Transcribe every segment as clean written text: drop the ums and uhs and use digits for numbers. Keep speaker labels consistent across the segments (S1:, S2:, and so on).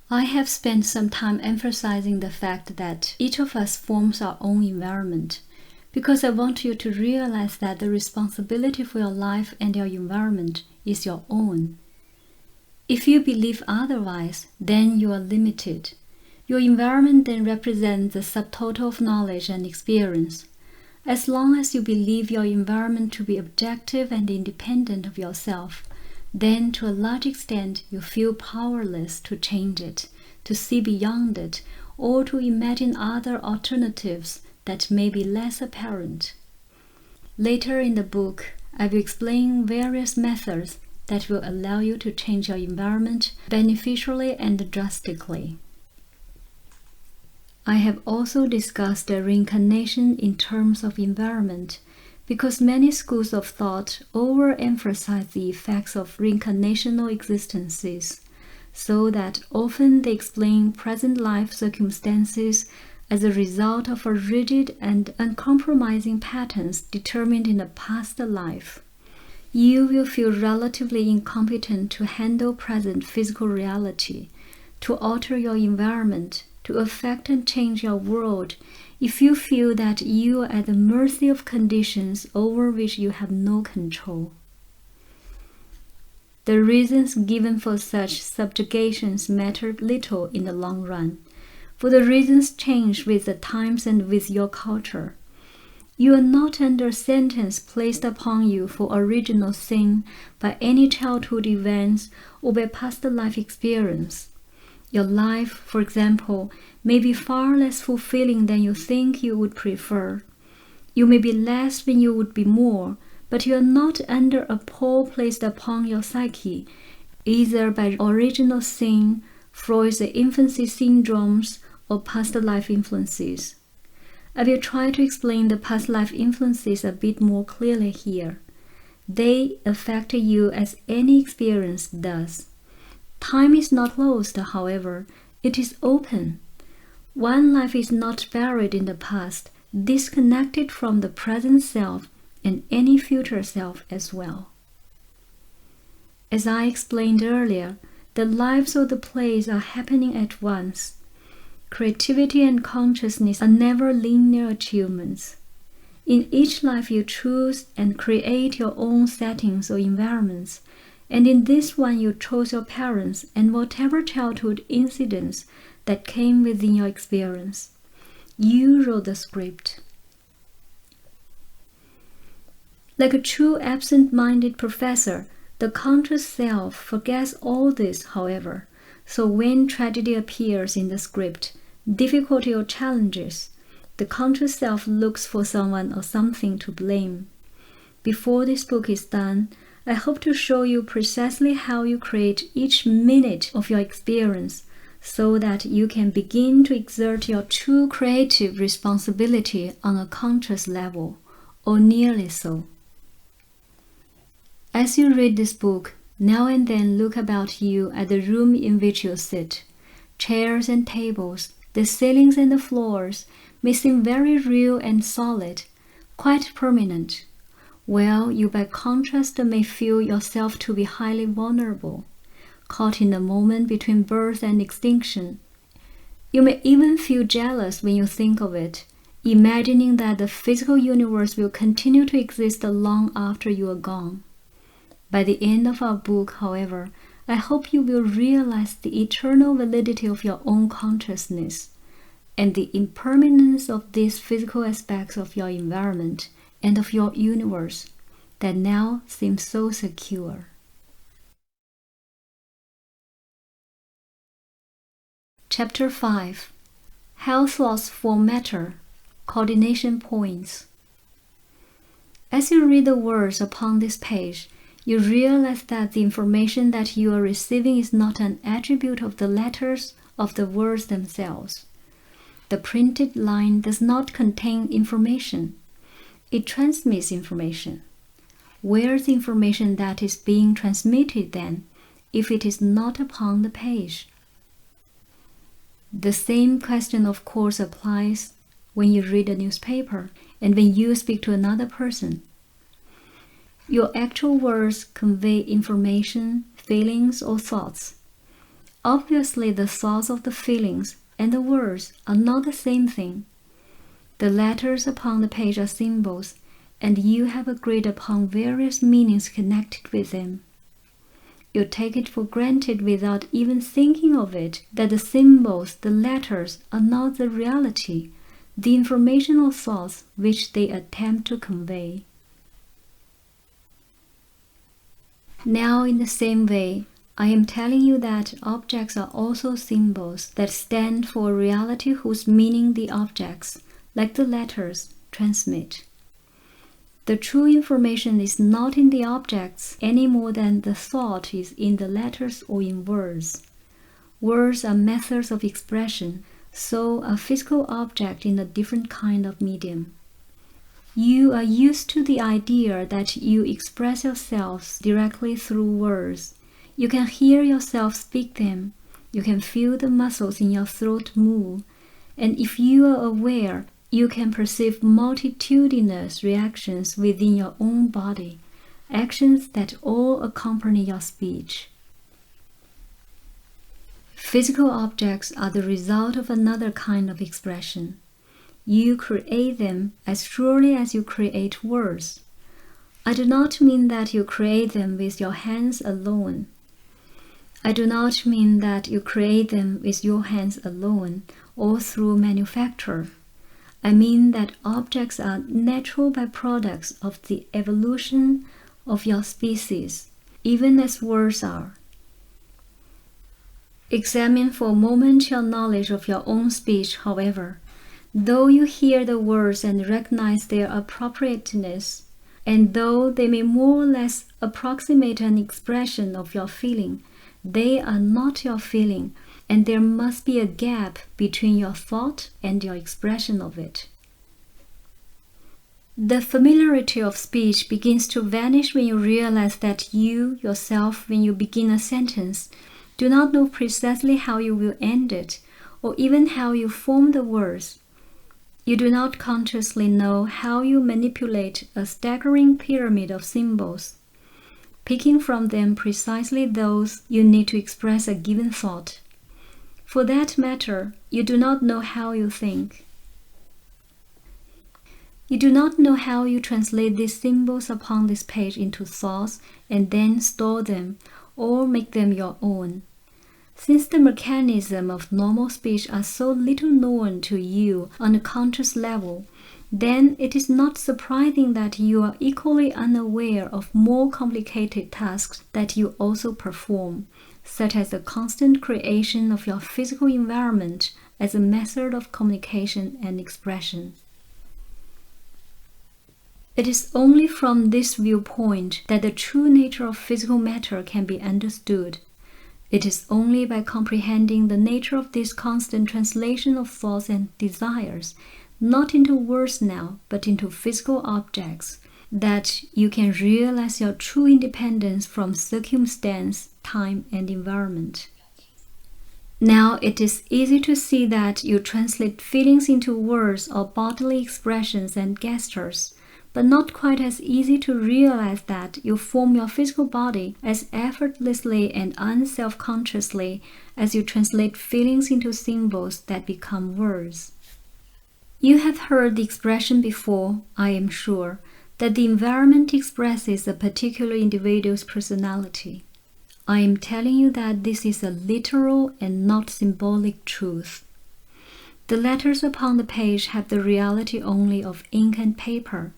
S1: I have spent some time emphasizing the fact that each of us forms our own environment, because I want you to realize that the responsibility for your life and your environment is your own. If you believe otherwise, then you are limited. Your environment then represents the subtotal of knowledge and experience. As long as you believe your environment to be objective and independent of yourself, then to a large extent you feel powerless to change it, to see beyond it, or to imagine other alternatives that may be less apparent. Later in the book, I will explain various methods that will allow you to change your environment beneficially and drastically. I have also discussed the reincarnation in terms of environment, because many schools of thought overemphasize the effects of reincarnational existences, so that often they explain present life circumstances as a result of a rigid and uncompromising patterns determined in a past life. You will feel relatively incompetent to handle present physical reality, to alter your environment, to affect and change your world, if you feel that you are at the mercy of conditions over which you have no control. The reasons given for such subjugations matter little in the long run, for the reasons change with the times and with your culture. You are not under sentence placed upon you for original sin by any childhood events or by past life experience. Your life, for example, may be far less fulfilling than you think you would prefer. You may be less when you would be more, but you are not under a pall placed upon your psyche, either by original sin, Freud's infancy syndromes, or past life influences. I will try to explain the past life influences a bit more clearly here. They affect you as any experience does. Time is not lost, however, it is open. One life is not buried in the past, disconnected from the present self and any future self as well. As I explained earlier, the lives of the plays are happening at once. Creativity and consciousness are never linear achievements. In each life you choose and create your own settings or environments, and in this one you chose your parents and whatever childhood incidents that came within your experience. You wrote the script. Like a true absent-minded professor, the conscious self forgets all this, however, so when tragedy appears in the script, difficulty or challenges, the conscious self looks for someone or something to blame. Before this book is done, I hope to show you precisely how you create each minute of your experience so that you can begin to exert your true creative responsibility on a conscious level, or nearly so. As you read this book, now and then look about you at the room in which you sit. Chairs and tables, the ceilings and the floors may seem very real and solid, quite permanent. Well, you by contrast may feel yourself to be highly vulnerable, caught in the moment between birth and extinction. You may even feel jealous when you think of it, imagining that the physical universe will continue to exist long after you are gone. By the end of our book, however, I hope you will realize the eternal validity of your own consciousness and the impermanence of these physical aspects of your environment and of your universe that now seem so secure. Chapter 5. Health Laws for Matter, Coordination Points. As you read the words upon this page, you realize that the information that you are receiving is not an attribute of the letters of the words themselves. The printed line does not contain information. It transmits information. Where is the information that is being transmitted then, if it is not upon the page? The same question, of course, applies when you read a newspaper and when you speak to another person. Your actual words convey information, feelings, or thoughts. Obviously, the thoughts of the feelings and the words are not the same thing. The letters upon the page are symbols, and you have agreed upon various meanings connected with them. You take it for granted without even thinking of it that the symbols, the letters, are not the reality, the informational thoughts which they attempt to convey. Now, in the same way, I am telling you that objects are also symbols that stand for a reality whose meaning the objects, like the letters, transmit. The true information is not in the objects any more than the thought is in the letters or in words. Words are methods of expression, so a physical object in a different kind of medium. You are used to the idea that you express yourselves directly through words. You can hear yourself speak them. You can feel the muscles in your throat move. And if you are aware, you can perceive multitudinous reactions within your own body, actions that all accompany your speech. Physical objects are the result of another kind of expression. You create them as surely as you create words. I do not mean that you create them with your hands alone. I do not mean that you create them with your hands alone or through manufacture. I mean that objects are natural byproducts of the evolution of your species, even as words are. Examine for a moment your knowledge of your own speech, however. Though you hear the words and recognize their appropriateness, and though they may more or less approximate an expression of your feeling, they are not your feeling, and there must be a gap between your thought and your expression of it. The familiarity of speech begins to vanish when you realize that you, yourself, when you begin a sentence, do not know precisely how you will end it, or even how you form the words. You do not consciously know how you manipulate a staggering pyramid of symbols, picking from them precisely those you need to express a given thought. For that matter, you do not know how you think. You do not know how you translate these symbols upon this page into thoughts and then store them or make them your own. Since the mechanism of normal speech are so little known to you on a conscious level, then it is not surprising that you are equally unaware of more complicated tasks that you also perform, such as the constant creation of your physical environment as a method of communication and expression. It is only from this viewpoint that the true nature of physical matter can be understood. It is only by comprehending the nature of this constant translation of thoughts and desires, not into words now, but into physical objects, that you can realize your true independence from circumstance, time, and environment. Now it is easy to see that you translate feelings into words or bodily expressions and gestures, but not quite as easy to realize that you form your physical body as effortlessly and unself-consciously as you translate feelings into symbols that become words. You have heard the expression before, I am sure, that the environment expresses a particular individual's personality. I am telling you that this is a literal and not symbolic truth. The letters upon the page have the reality only of ink and paper.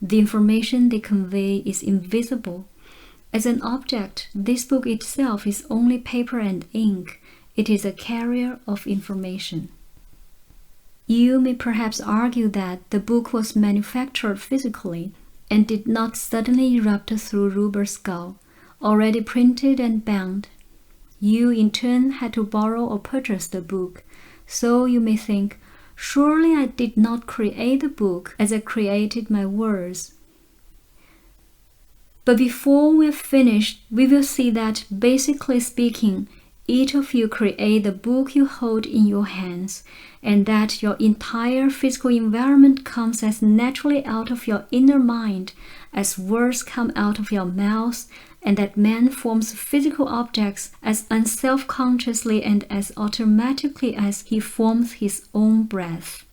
S1: The information they convey is invisible. As an object, this book itself is only paper and ink. It is a carrier of information. You may perhaps argue that the book was manufactured physically and did not suddenly erupt through rubber skull, already printed and bound. You in turn had to borrow or purchase the book, so you may think, surely I did not create the book as I created my words. But before we're finished, we will see that, basically speaking, each of you create the book you hold in your hands, and that your entire physical environment comes as naturally out of your inner mind as words come out of your mouth, and that man forms physical objects as unself-consciously and as automatically as he forms his own breath.